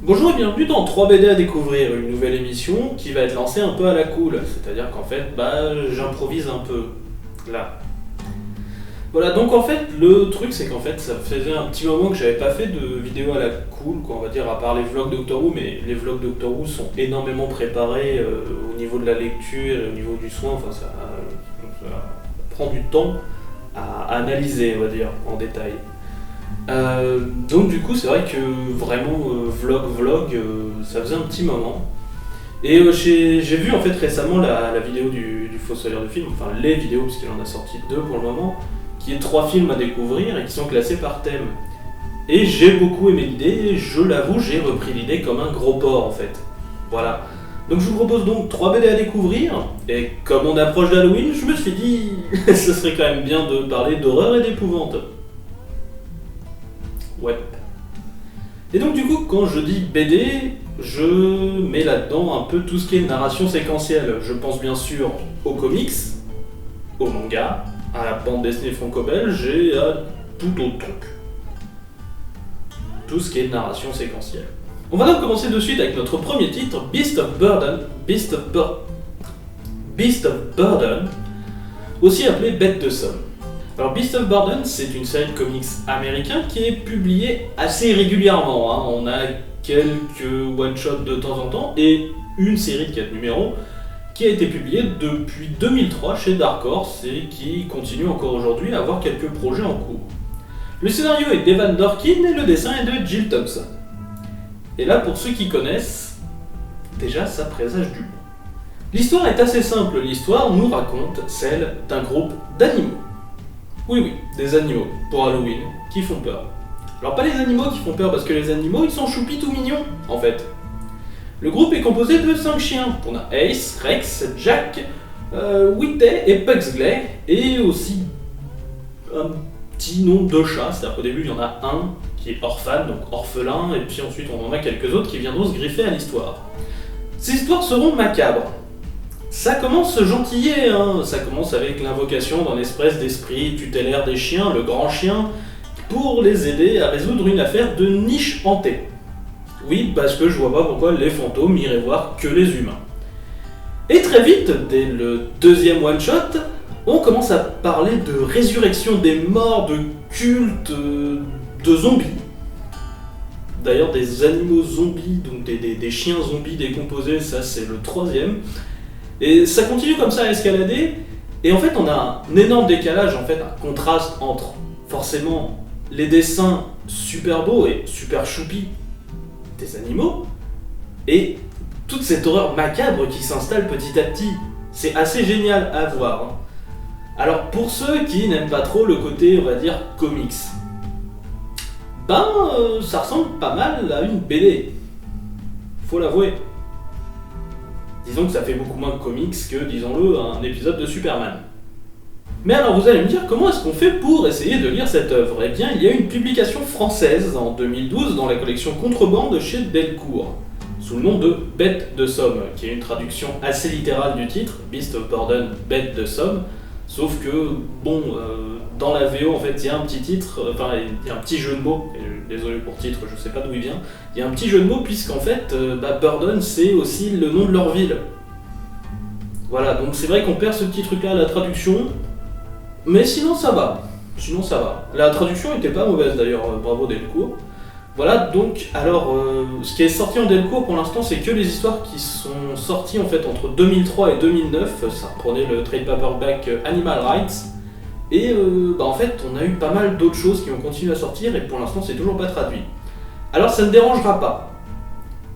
Bonjour et bienvenue dans 3 BD à découvrir, une nouvelle émission qui va être lancée un peu à la cool, c'est-à-dire qu'en fait, j'improvise un peu, là. Voilà, donc en fait, le truc c'est qu'en fait, ça faisait un petit moment que j'avais pas fait de vidéo à la cool, quoi, on va dire, à part les vlogs Doctor Who, mais les vlogs Doctor Who sont énormément préparés au niveau de la lecture et au niveau du soin, enfin ça prend du temps à analyser, on va dire, en détail. Donc du coup c'est vrai que vraiment vlog, ça faisait un petit moment. Et j'ai vu en fait récemment la vidéo du Fossoyeur de film, enfin les vidéos parce qu'il en a sorti deux pour le moment, qui est 3 films à découvrir et qui sont classés par thème. Et j'ai beaucoup aimé l'idée, et je l'avoue j'ai repris l'idée comme un gros porc en fait. Voilà. Donc je vous propose donc 3 BD à découvrir, et comme on approche d'Halloween, je me suis dit ce serait quand même bien de parler d'horreur et d'épouvante. Ouais. Et donc du coup, quand je dis BD, je mets là-dedans un peu tout ce qui est narration séquentielle. Je pense bien sûr aux comics, au manga, à la bande dessinée franco-belge et à tout autre truc. Tout ce qui est narration séquentielle. On va donc commencer de suite avec notre premier titre, Beast of Burden, aussi appelé Bête de Somme. Alors Beast of Burden, c'est une série de comics américains qui est publiée assez régulièrement, hein. On a quelques one-shots de temps en temps et une série de 4 numéros qui a été publiée depuis 2003 chez Dark Horse et qui continue encore aujourd'hui à avoir quelques projets en cours. Le scénario est d'Evan Dorkin et le dessin est de Jill Thompson. Et là, pour ceux qui connaissent, déjà ça présage du bon. L'histoire est assez simple, l'histoire nous raconte celle d'un groupe d'animaux. Oui, des animaux, pour Halloween, qui font peur. Alors pas les animaux qui font peur, parce que les animaux, ils sont choupis tout mignons, en fait. Le groupe est composé de 5 chiens. On a Ace, Rex, Jack, Whitey et Pugsley, et aussi un petit nombre de chats. C'est-à-dire qu'au début, il y en a un qui est orphan, donc orphelin, et puis ensuite on en a quelques autres qui viendront se griffer à l'histoire. Ces histoires seront macabres. Ça commence gentillet, hein. Ça commence avec l'invocation d'un espèce d'esprit tutélaire des chiens, le grand chien, pour les aider à résoudre une affaire de niche hantée. Oui, parce que je vois pas pourquoi les fantômes iraient voir que les humains. Et très vite, dès le deuxième one-shot, on commence à parler de résurrection des morts, de culte, de zombies. D'ailleurs, des animaux zombies, donc des chiens zombies décomposés, ça c'est le troisième. Et ça continue comme ça à escalader, et en fait on a un énorme décalage, en fait, un contraste entre forcément les dessins super beaux et super choupis des animaux, et toute cette horreur macabre qui s'installe petit à petit. C'est assez génial à voir, hein. Alors pour ceux qui n'aiment pas trop le côté, on va dire, comics, ça ressemble pas mal à une BD, faut l'avouer. Disons que ça fait beaucoup moins de comics que, disons-le, un épisode de Superman. Mais alors vous allez me dire, comment est-ce qu'on fait pour essayer de lire cette œuvre ? Eh bien, il y a une publication française en 2012 dans la collection Contrebande chez Delcourt, sous le nom de Bête de Somme, qui est une traduction assez littérale du titre, Beast of Burden, Bête de Somme, sauf que, dans la VO, en fait, il y a un petit titre, il y a un petit jeu de mots, et désolé pour titre, je sais pas d'où il vient, il y a un petit jeu de mots puisqu'en fait, Burden, c'est aussi le nom de leur ville. Voilà, donc c'est vrai qu'on perd ce petit truc-là à la traduction, mais sinon ça va. La traduction était pas mauvaise d'ailleurs, bravo Delcourt. Voilà, donc, alors, ce qui est sorti en Delcourt pour l'instant, c'est que les histoires qui sont sorties en fait entre 2003 et 2009, ça reprenait le trade paperback Animal Rights, et en fait, on a eu pas mal d'autres choses qui ont continué à sortir, et pour l'instant, c'est toujours pas traduit. Alors, ça ne dérangera pas,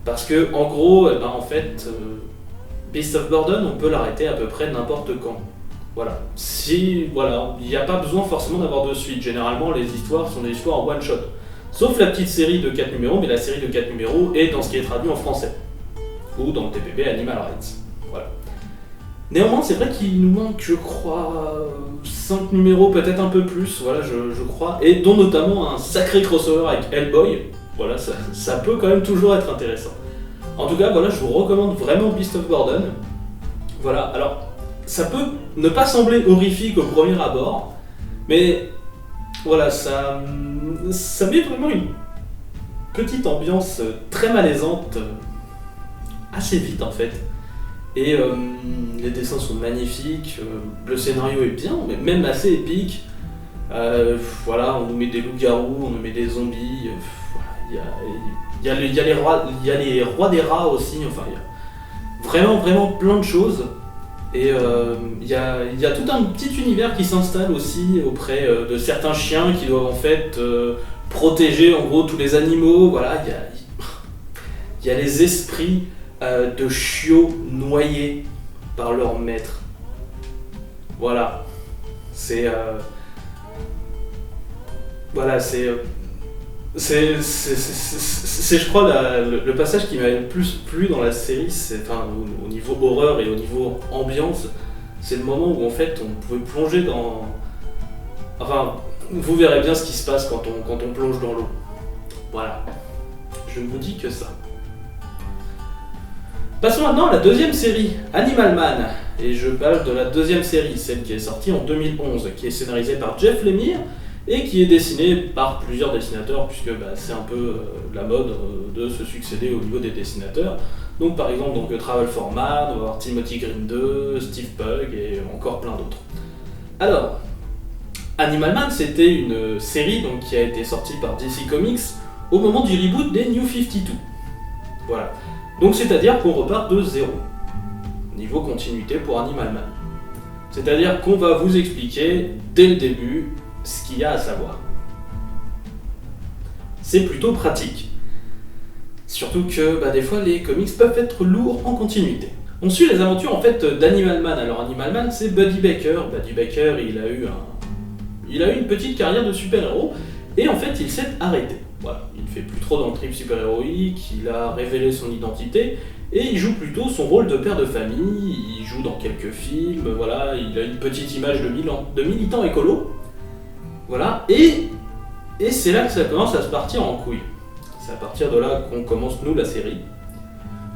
parce que, en gros, Beast of Burden, on peut l'arrêter à peu près n'importe quand. Voilà. Il n'y a pas besoin forcément d'avoir de suite. Généralement, les histoires sont des histoires en one-shot. Sauf la petite série de 4 numéros, mais la série de 4 numéros est dans ce qui est traduit en français. Ou dans le TPB Animal Rights. Voilà. Néanmoins, c'est vrai qu'il nous manque, je crois, 5 numéros, peut-être un peu plus, voilà, je crois, et dont notamment un sacré crossover avec Hellboy. Voilà, ça peut quand même toujours être intéressant. En tout cas, voilà, je vous recommande vraiment Beast of Burden. Voilà, alors, ça peut ne pas sembler horrifique au premier abord, mais voilà, ça met vraiment une petite ambiance très malaisante, assez vite en fait. Et les dessins sont magnifiques, le scénario est bien, mais même assez épique. Voilà, on nous met des loups-garous, on nous met des zombies. Voilà, il y a les rois des rats aussi. Enfin, il y a vraiment plein de choses. Et il y a tout un petit univers qui s'installe aussi auprès de certains chiens qui doivent en fait protéger en gros tous les animaux. Voilà, il y a les esprits de chiots noyés par leur maître. Voilà, c'est je crois le passage qui m'a le plus plu dans la série, au niveau horreur et au niveau ambiance, c'est le moment où en fait on pouvait plonger dans. Enfin, vous verrez bien ce qui se passe quand on plonge dans l'eau. Voilà, je ne vous dis que ça. Passons maintenant à la deuxième série, Animal Man. Et je parle de la deuxième série, celle qui est sortie en 2011, qui est scénarisée par Jeff Lemire et qui est dessinée par plusieurs dessinateurs, puisque c'est un peu la mode de se succéder au niveau des dessinateurs. Donc par exemple Travel for Man, on va avoir Timothy Green 2, Steve Pugh et encore plein d'autres. Alors, Animal Man, c'était une série qui a été sortie par DC Comics au moment du reboot des New 52. Voilà. Donc c'est-à-dire qu'on repart de zéro, niveau continuité pour Animal Man. C'est-à-dire qu'on va vous expliquer dès le début ce qu'il y a à savoir. C'est plutôt pratique. Surtout que des fois les comics peuvent être lourds en continuité. On suit les aventures en fait d'Animal Man. Alors Animal Man, c'est Buddy Baker. Buddy Baker, il a eu une petite carrière de super-héros et en fait il s'est arrêté. Voilà, il ne fait plus trop dans le trip super-héroïque, il a révélé son identité et il joue plutôt son rôle de père de famille, il joue dans quelques films, voilà, il a une petite image de militant écolo. Voilà, et c'est là que ça commence à se partir en couille. C'est à partir de là qu'on commence nous la série.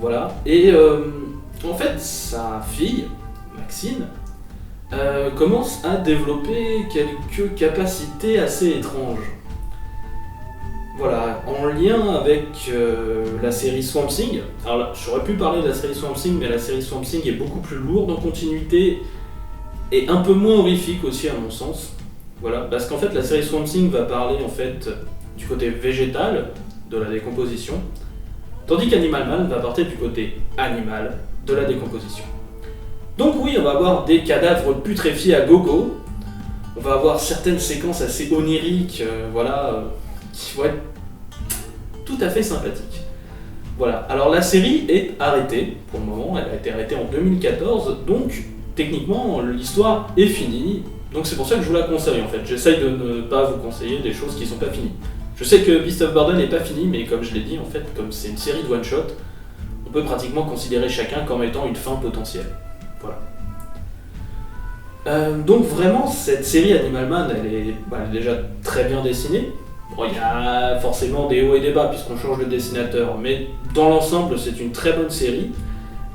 Voilà, et en fait sa fille, Maxine, commence à développer quelques capacités assez étranges. Voilà, en lien avec la série Swamp Thing. Alors là, j'aurais pu parler de la série Swamp Thing, mais la série Swamp Thing est beaucoup plus lourde en continuité et un peu moins horrifique aussi à mon sens. Voilà, parce qu'en fait la série Swamp Thing va parler en fait du côté végétal de la décomposition, tandis qu'Animal Man va partir du côté animal de la décomposition. Donc oui, on va avoir des cadavres putréfiés à gogo, on va avoir certaines séquences assez oniriques, qui vont être tout à fait sympathiques. Voilà, alors la série est arrêtée pour le moment, elle a été arrêtée en 2014, donc techniquement l'histoire est finie, donc c'est pour ça que je vous la conseille en fait. J'essaye de ne pas vous conseiller des choses qui sont pas finies. Je sais que Beast of Burden n'est pas fini, mais comme je l'ai dit en fait, comme c'est une série de one-shot, on peut pratiquement considérer chacun comme étant une fin potentielle. Voilà. Donc vraiment, cette série Animal Man, elle est déjà très bien dessinée. Bon, il y a forcément des hauts et des bas puisqu'on change de dessinateur, mais dans l'ensemble, c'est une très bonne série.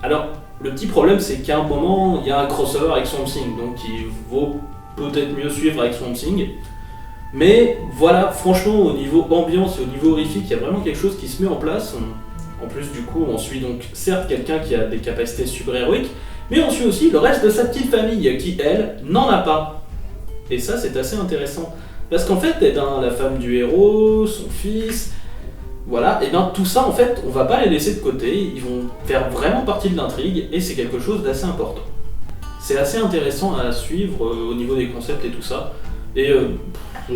Alors, le petit problème, c'est qu'à un moment, il y a un crossover avec Swamp Thing, donc il vaut peut-être mieux suivre avec Swamp Thing. Mais voilà, franchement, au niveau ambiance et au niveau horrifique, il y a vraiment quelque chose qui se met en place. En plus, du coup, on suit donc certes quelqu'un qui a des capacités super-héroïques, mais on suit aussi le reste de sa petite famille qui, elle, n'en a pas. Et ça, c'est assez intéressant. Parce qu'en fait, la femme du héros, son fils, voilà, et bien tout ça, en fait, on va pas les laisser de côté, ils vont faire vraiment partie de l'intrigue, et c'est quelque chose d'assez important. C'est assez intéressant à suivre au niveau des concepts et tout ça, et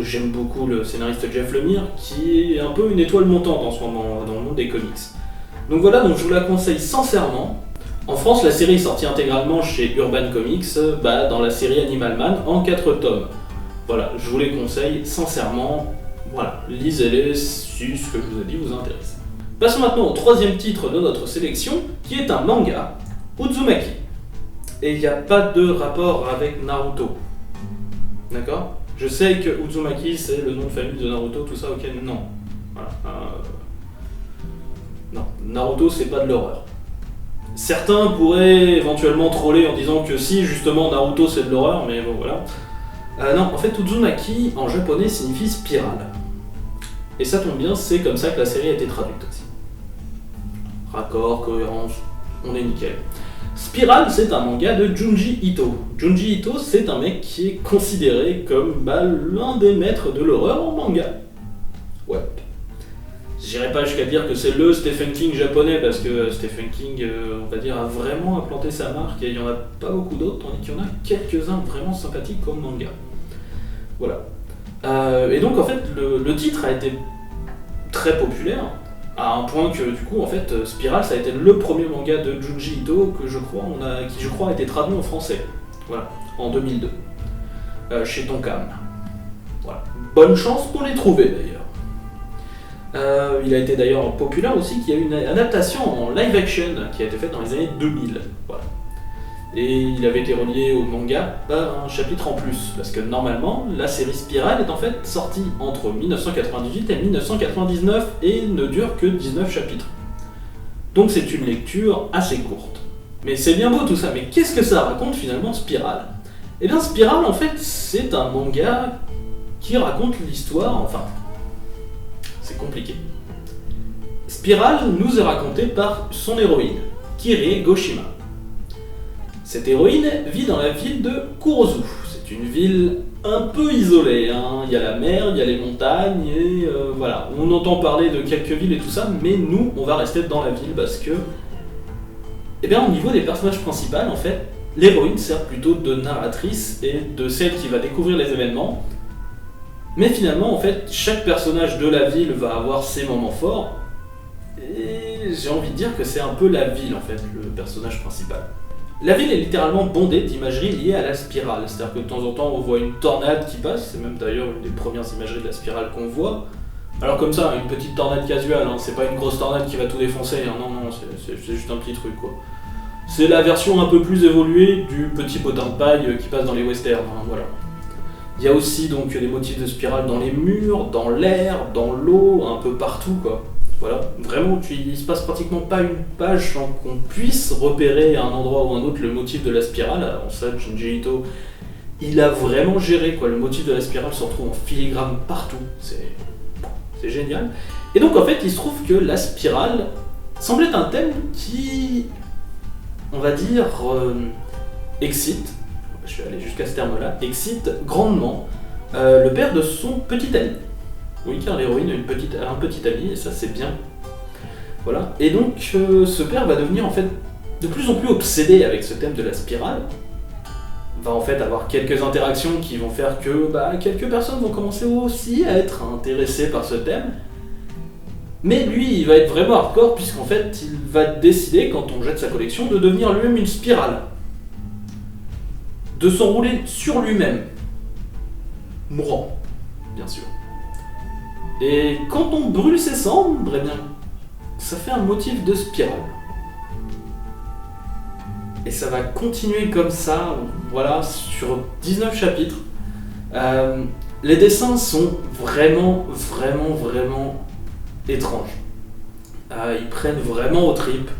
j'aime beaucoup le scénariste Jeff Lemire, qui est un peu une étoile montante en ce moment dans le monde des comics. Donc voilà, donc je vous la conseille sincèrement. En France, la série est sortie intégralement chez Urban Comics, dans la série Animal Man, en 4 tomes. Voilà, je vous les conseille sincèrement. Voilà, lisez-les si ce que je vous ai dit vous intéresse. Passons maintenant au troisième titre de notre sélection, qui est un manga, Uzumaki. Et il n'y a pas de rapport avec Naruto. D'accord ? Je sais que Uzumaki c'est le nom de famille de Naruto, tout ça, ok, non. Voilà. Non, Naruto c'est pas de l'horreur. Certains pourraient éventuellement troller en disant que si, justement, Naruto c'est de l'horreur, mais bon voilà. Non, en fait, Uzumaki en japonais signifie spirale. Et ça tombe bien, c'est comme ça que la série a été traduite aussi. Raccord, cohérence, on est nickel. Spiral, c'est un manga de Junji Ito. Junji Ito, c'est un mec qui est considéré comme l'un des maîtres de l'horreur en manga. Ouais. J'irai pas jusqu'à dire que c'est le Stephen King japonais, parce que Stephen King, on va dire, a vraiment implanté sa marque, et il n'y en a pas beaucoup d'autres, tandis qu'il y en a quelques-uns vraiment sympathiques comme manga. Voilà. Et donc, en fait, le titre a été très populaire, à un point que, du coup, en fait, Spiral, ça a été le premier manga de Junji Ito qui, je crois, a été traduit en français. Voilà, en 2002. Chez Tonkam. Voilà. Bonne chance pour les trouver, d'ailleurs. Il a été d'ailleurs populaire aussi, qu'il y a eu une adaptation en live action qui a été faite dans les années 2000. Voilà. Et il avait été relié au manga par un chapitre en plus, parce que normalement, la série Spiral est en fait sortie entre 1998 et 1999 et ne dure que 19 chapitres. Donc c'est une lecture assez courte. Mais c'est bien beau tout ça, mais qu'est-ce que ça raconte finalement Spiral ? Eh bien Spiral en fait c'est un manga qui raconte l'histoire, enfin... c'est compliqué. Spiral nous est raconté par son héroïne, Kirie Goshima. Cette héroïne vit dans la ville de Kurozu. C'est une ville un peu isolée, hein. Il y a la mer, il y a les montagnes, et voilà. On entend parler de quelques villes et tout ça, mais nous, on va rester dans la ville parce que... Eh bien, au niveau des personnages principaux, en fait, l'héroïne sert plutôt de narratrice et de celle qui va découvrir les événements. Mais finalement, en fait, chaque personnage de la ville va avoir ses moments forts, et j'ai envie de dire que c'est un peu la ville, en fait, le personnage principal. La ville est littéralement bondée d'imagerie liée à la spirale, c'est-à-dire que de temps en temps on voit une tornade qui passe, c'est même d'ailleurs une des premières imageries de la spirale qu'on voit. Alors comme ça, une petite tornade casuale, hein, c'est pas une grosse tornade qui va tout défoncer, hein, non, c'est juste un petit truc quoi. C'est la version un peu plus évoluée du petit potin de paille qui passe dans les westerns, hein, voilà. Il y a aussi donc des motifs de spirale dans les murs, dans l'air, dans l'eau, un peu partout quoi. Voilà, vraiment, il se passe pratiquement pas une page sans qu'on puisse repérer à un endroit ou un autre le motif de la spirale. Alors ça, Junji Ito, il a vraiment géré quoi. Le motif de la spirale se retrouve en filigrane partout. C'est génial. Et donc en fait, il se trouve que la spirale semble être un thème qui, on va dire, excite. Je vais aller jusqu'à ce terme-là. Excite grandement le père de son petit ami. Oui, car l'héroïne a un petit ami, et ça c'est bien. Voilà. Et donc, ce père va devenir en fait de plus en plus obsédé avec ce thème de la spirale. Va en fait avoir quelques interactions qui vont faire que quelques personnes vont commencer aussi à être intéressées par ce thème. Mais lui, il va être vraiment hardcore, puisqu'en fait, il va décider, quand on jette sa collection, de devenir lui-même une spirale. De s'enrouler sur lui-même. Mourant, bien sûr. Et quand on brûle ses cendres, eh bien, ça fait un motif de spirale. Et ça va continuer comme ça, voilà, sur 19 chapitres. Les dessins sont vraiment étranges. Ils prennent vraiment aux tripes.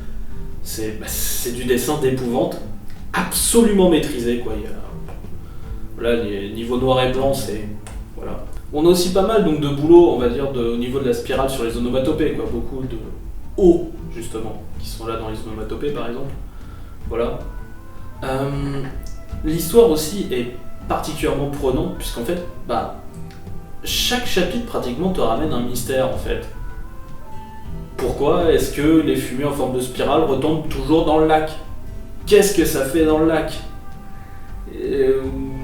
C'est du dessin d'épouvante, absolument maîtrisé, quoi. Là, les niveaux noir et blanc, c'est... Voilà. On a aussi pas mal donc, de boulot, on va dire, au niveau de la spirale sur les onomatopées, quoi. Beaucoup de O, justement, qui sont là dans les onomatopées, par exemple. Voilà. L'histoire aussi est particulièrement prenante, puisqu'en fait, chaque chapitre, pratiquement, te ramène un mystère, en fait. Pourquoi est-ce que les fumées en forme de spirale retombent toujours dans le lac ? Qu'est-ce que ça fait dans le lac ?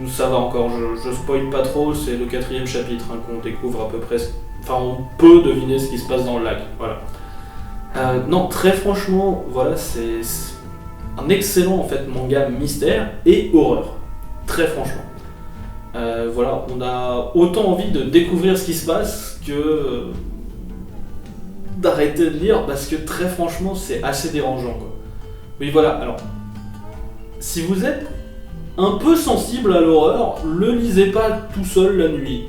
Ça va encore, je spoil pas trop, c'est le 4e chapitre qu'on découvre à peu près, enfin on peut deviner ce qui se passe dans le lac, voilà. Non, très franchement, voilà, c'est un excellent en fait manga mystère et horreur, très franchement. Voilà, on a autant envie de découvrir ce qui se passe que d'arrêter de lire parce que très franchement c'est assez dérangeant quoi. Oui voilà, alors si vous êtes un peu sensible à l'horreur, le lisez pas tout seul la nuit.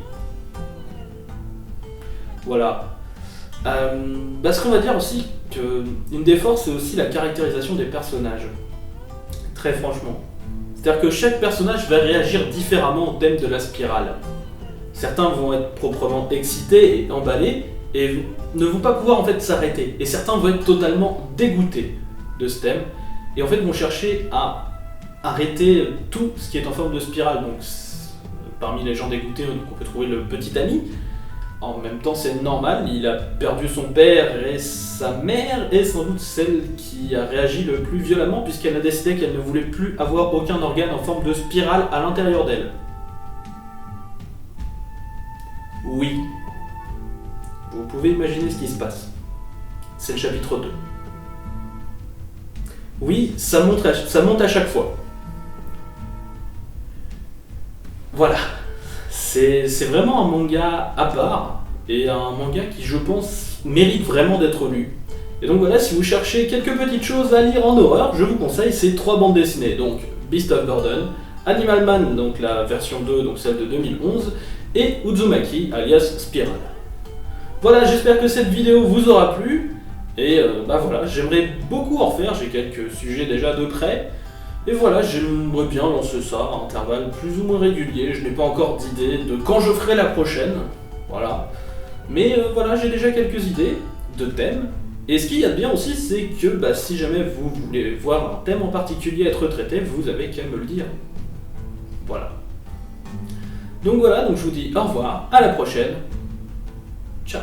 Voilà. Parce qu'on va dire aussi qu'une des forces, c'est aussi la caractérisation des personnages. Très franchement. C'est-à-dire que chaque personnage va réagir différemment au thème de la spirale. Certains vont être proprement excités et emballés, et ne vont pas pouvoir en fait s'arrêter. Et certains vont être totalement dégoûtés de ce thème et en fait vont chercher à arrêter tout ce qui est en forme de spirale. Donc parmi les gens dégoûtés, on peut trouver le petit ami. En même temps, c'est normal, il a perdu son père et sa mère est sans doute celle qui a réagi le plus violemment puisqu'elle a décidé qu'elle ne voulait plus avoir aucun organe en forme de spirale à l'intérieur d'elle. Oui. Vous pouvez imaginer ce qui se passe. C'est le chapitre 2. Oui, ça monte à chaque fois. Voilà. C'est vraiment un manga à part, et un manga qui, je pense, mérite vraiment d'être lu. Et donc voilà, si vous cherchez quelques petites choses à lire en horreur, je vous conseille ces 3 bandes dessinées. Donc Beast of Burden, Animal Man, donc la version 2, donc celle de 2011, et Uzumaki, alias Spiral. Voilà, j'espère que cette vidéo vous aura plu, et voilà, j'aimerais beaucoup en refaire, j'ai quelques sujets déjà de près, et voilà, j'aimerais bien lancer ça à intervalles plus ou moins réguliers, je n'ai pas encore d'idée de quand je ferai la prochaine, voilà, mais voilà, j'ai déjà quelques idées de thèmes, et ce qu'il y a de bien aussi, c'est que si jamais vous voulez voir un thème en particulier être traité, vous avez qu'à me le dire, voilà. Donc voilà, donc je vous dis au revoir, à la prochaine, ciao.